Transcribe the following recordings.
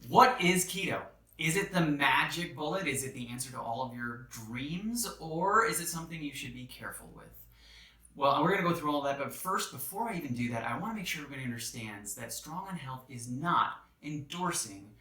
What is keto? Is it the magic bullet? Is it the answer to all of your dreams? Or is it something you should be careful with? Well, we're going to go through all that, but first, before I even do that, I want to make sure everybody understands that Strong on Health is not endorsing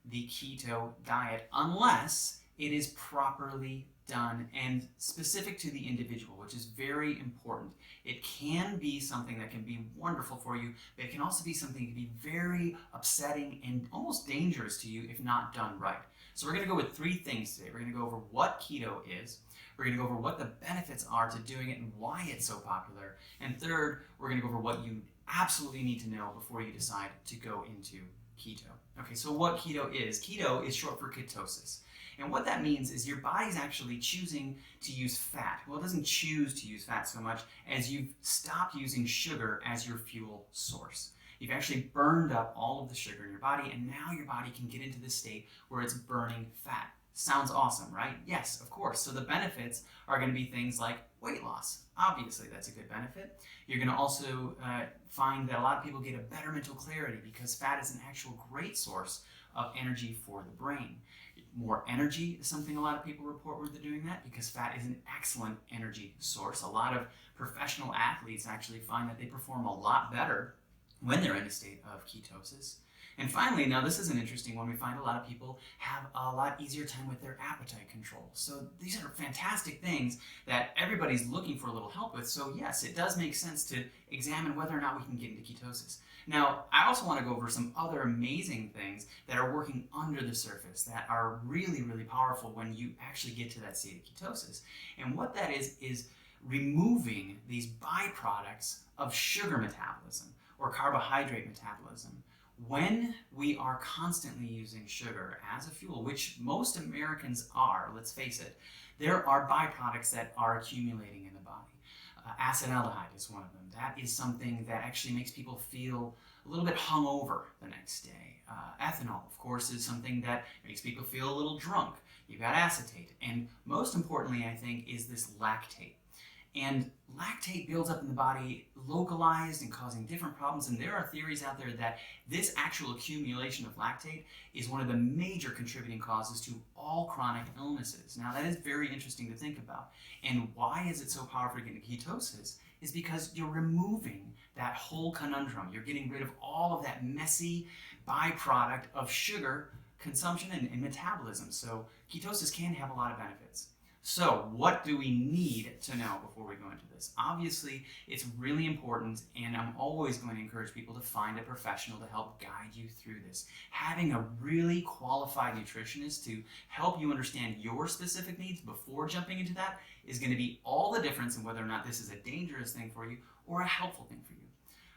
the keto diet unless it is properly done and specific to the individual, which is very important. It can be something that can be wonderful for you, but it can also be something that can be very upsetting and almost dangerous to you if not done right. So we're going to go with three things today. We're going to go over what keto is. We're going to go over what the benefits are to doing it and why it's so popular. And third, we're going to go over what you absolutely need to know before you decide to go into keto. Okay, so what keto is short for ketosis. And what that means is your body's actually choosing to use fat. Well, it doesn't choose to use fat so much as you've stopped using sugar as your fuel source. You've actually burned up all of the sugar in your body, and now your body can get into this state where it's burning fat. Sounds awesome, right? Yes, of course. So the benefits are going to be things like weight loss. Obviously, that's a good benefit. You're going to also find that a lot of people get a better mental clarity because fat is an actual great source of energy for the brain. More energy is something a lot of people report when they're doing that because fat is an excellent energy source. A lot of professional athletes actually find that they perform a lot better when they're in a state of ketosis. And finally, now this is an interesting one, we find a lot of people have a lot easier time with their appetite control. So these are fantastic things that everybody's looking for a little help with. So yes, it does make sense to examine whether or not we can get into ketosis. Now, I also want to go over some other amazing things that are working under the surface that are really, really powerful when you actually get to that state of ketosis. And what that is removing these byproducts of sugar metabolism or carbohydrate metabolism. When we are constantly using sugar as a fuel, which most Americans are, let's face it, there are byproducts that are accumulating in the body. Acetaldehyde is one of them. That is something that actually makes people feel a little bit hungover the next day. Ethanol, of course, is something that makes people feel a little drunk. You've got acetate. And most importantly, I think, is this lactate. And lactate builds up in the body localized and causing different problems. And there are theories out there that this actual accumulation of lactate is one of the major contributing causes to all chronic illnesses. Now, that is very interesting to think about. And why is it so powerful to get into ketosis? Is because you're removing that whole conundrum. You're getting rid of all of that messy byproduct of sugar consumption and metabolism. So ketosis can have a lot of benefits. So what do we need to know before we go into this? Obviously, it's really important, and I'm always going to encourage people to find a professional to help guide you through this. Having a really qualified nutritionist to help you understand your specific needs before jumping into that is going to be all the difference in whether or not this is a dangerous thing for you or a helpful thing for you.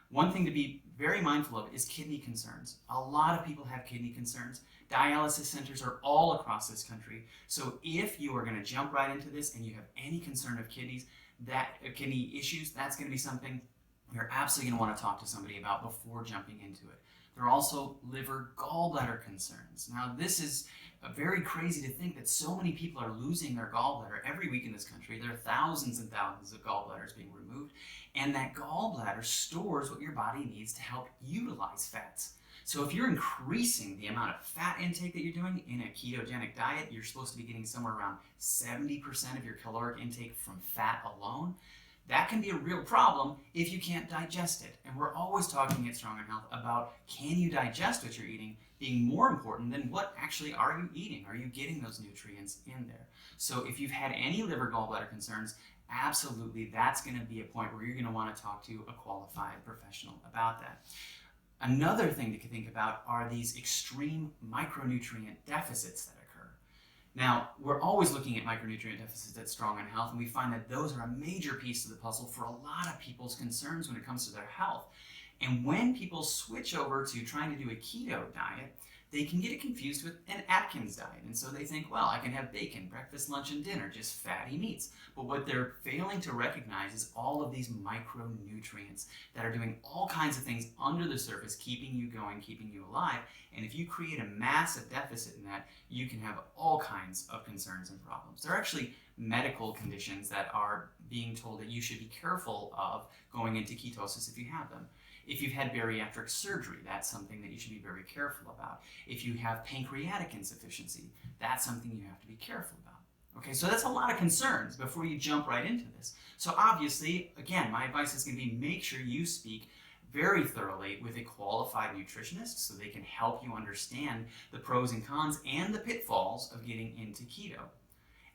One thing to be very mindful of is kidney concerns. A lot of people have kidney concerns. Dialysis centers are all across this country. So if you are going to jump right into this and you have any concern of kidney issues, that's going to be something you're absolutely going to want to talk to somebody about before jumping into it. There are also liver gallbladder concerns. Now, this is very crazy to think that so many people are losing their gallbladder every week in this country. There are thousands and thousands of gallbladders being removed, and that gallbladder stores what your body needs to help utilize fats. So if you're increasing the amount of fat intake that you're doing in a ketogenic diet, you're supposed to be getting somewhere around 70% of your caloric intake from fat alone. That can be a real problem if you can't digest it. And we're always talking at Strong on Health about can you digest what you're eating being more important than what actually are you eating? Are you getting those nutrients in there? So if you've had any liver gallbladder concerns, absolutely that's going to be a point where you're going to want to talk to a qualified professional about that. Another thing to think about are these extreme micronutrient deficits that occur. Now, we're always looking at micronutrient deficits at Strong on Health, and we find that those are a major piece of the puzzle for a lot of people's concerns when it comes to their health. And when people switch over to trying to do a keto diet, they can get it confused with an Atkins diet. And so they think, well, I can have bacon, breakfast, lunch, and dinner, just fatty meats. But what they're failing to recognize is all of these micronutrients that are doing all kinds of things under the surface, keeping you going, keeping you alive. And if you create a massive deficit in that, you can have all kinds of concerns and problems. There are actually medical conditions that are being told that you should be careful of going into ketosis if you have them. If you've had bariatric surgery, that's something that you should be very careful about. If you have pancreatic insufficiency, that's something you have to be careful about. Okay, so that's a lot of concerns before you jump right into this. So obviously, again, my advice is going to be make sure you speak very thoroughly with a qualified nutritionist so they can help you understand the pros and cons and the pitfalls of getting into keto.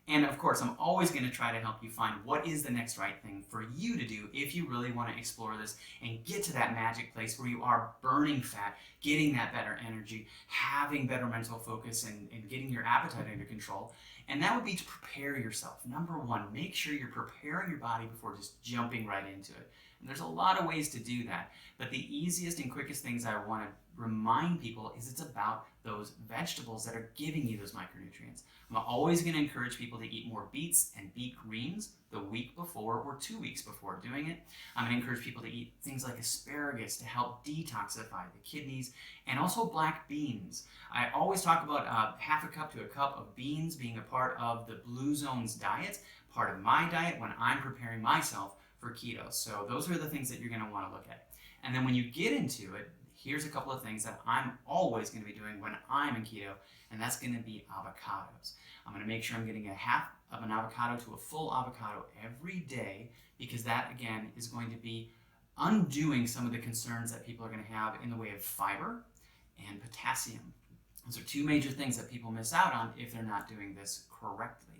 And of course, I'm always going to try to help you find what is the next right thing for you to do if you really want to explore this and get to that magic place where you are burning fat, getting that better energy, having better mental focus, and getting your appetite under control. And that would be to prepare yourself. Number one, make sure you're preparing your body before just jumping right into it. And there's a lot of ways to do that. But the easiest and quickest things I want to remind people is it's about those vegetables that are giving you those micronutrients. I'm always going to encourage people to eat more beets and beet greens the week before or 2 weeks before doing it. I'm going to encourage people to eat things like asparagus to help detoxify the kidneys, and also black beans. I always talk about half a cup to a cup of beans being a part of the Blue Zones diet, part of my diet when I'm preparing myself for keto. So those are the things that you're going to want to look at. And then when you get into it, here's a couple of things that I'm always going to be doing when I'm in keto, and that's going to be avocados. I'm going to make sure I'm getting a half of an avocado to a full avocado every day, because that, again, is going to be undoing some of the concerns that people are going to have in the way of fiber and potassium. Those are two major things that people miss out on if they're not doing this correctly.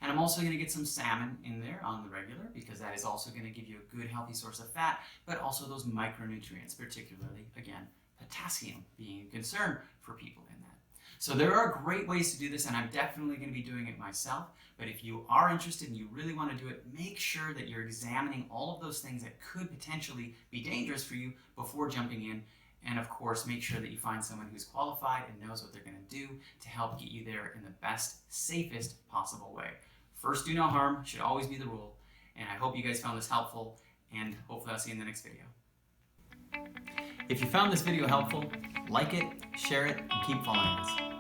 And I'm also going to get some salmon in there on the regular, because that is also going to give you a good healthy source of fat, but also those micronutrients, particularly, again, potassium being a concern for people in that. So there are great ways to do this, and I'm definitely going to be doing it myself. But if you are interested and you really want to do it, make sure that you're examining all of those things that could potentially be dangerous for you before jumping in. And of course, make sure that you find someone who's qualified and knows what they're going to do to help get you there in the best, safest possible way. First, do no harm should always be the rule. And I hope you guys found this helpful, and hopefully I'll see you in the next video. If you found this video helpful, like it, share it, and keep following us.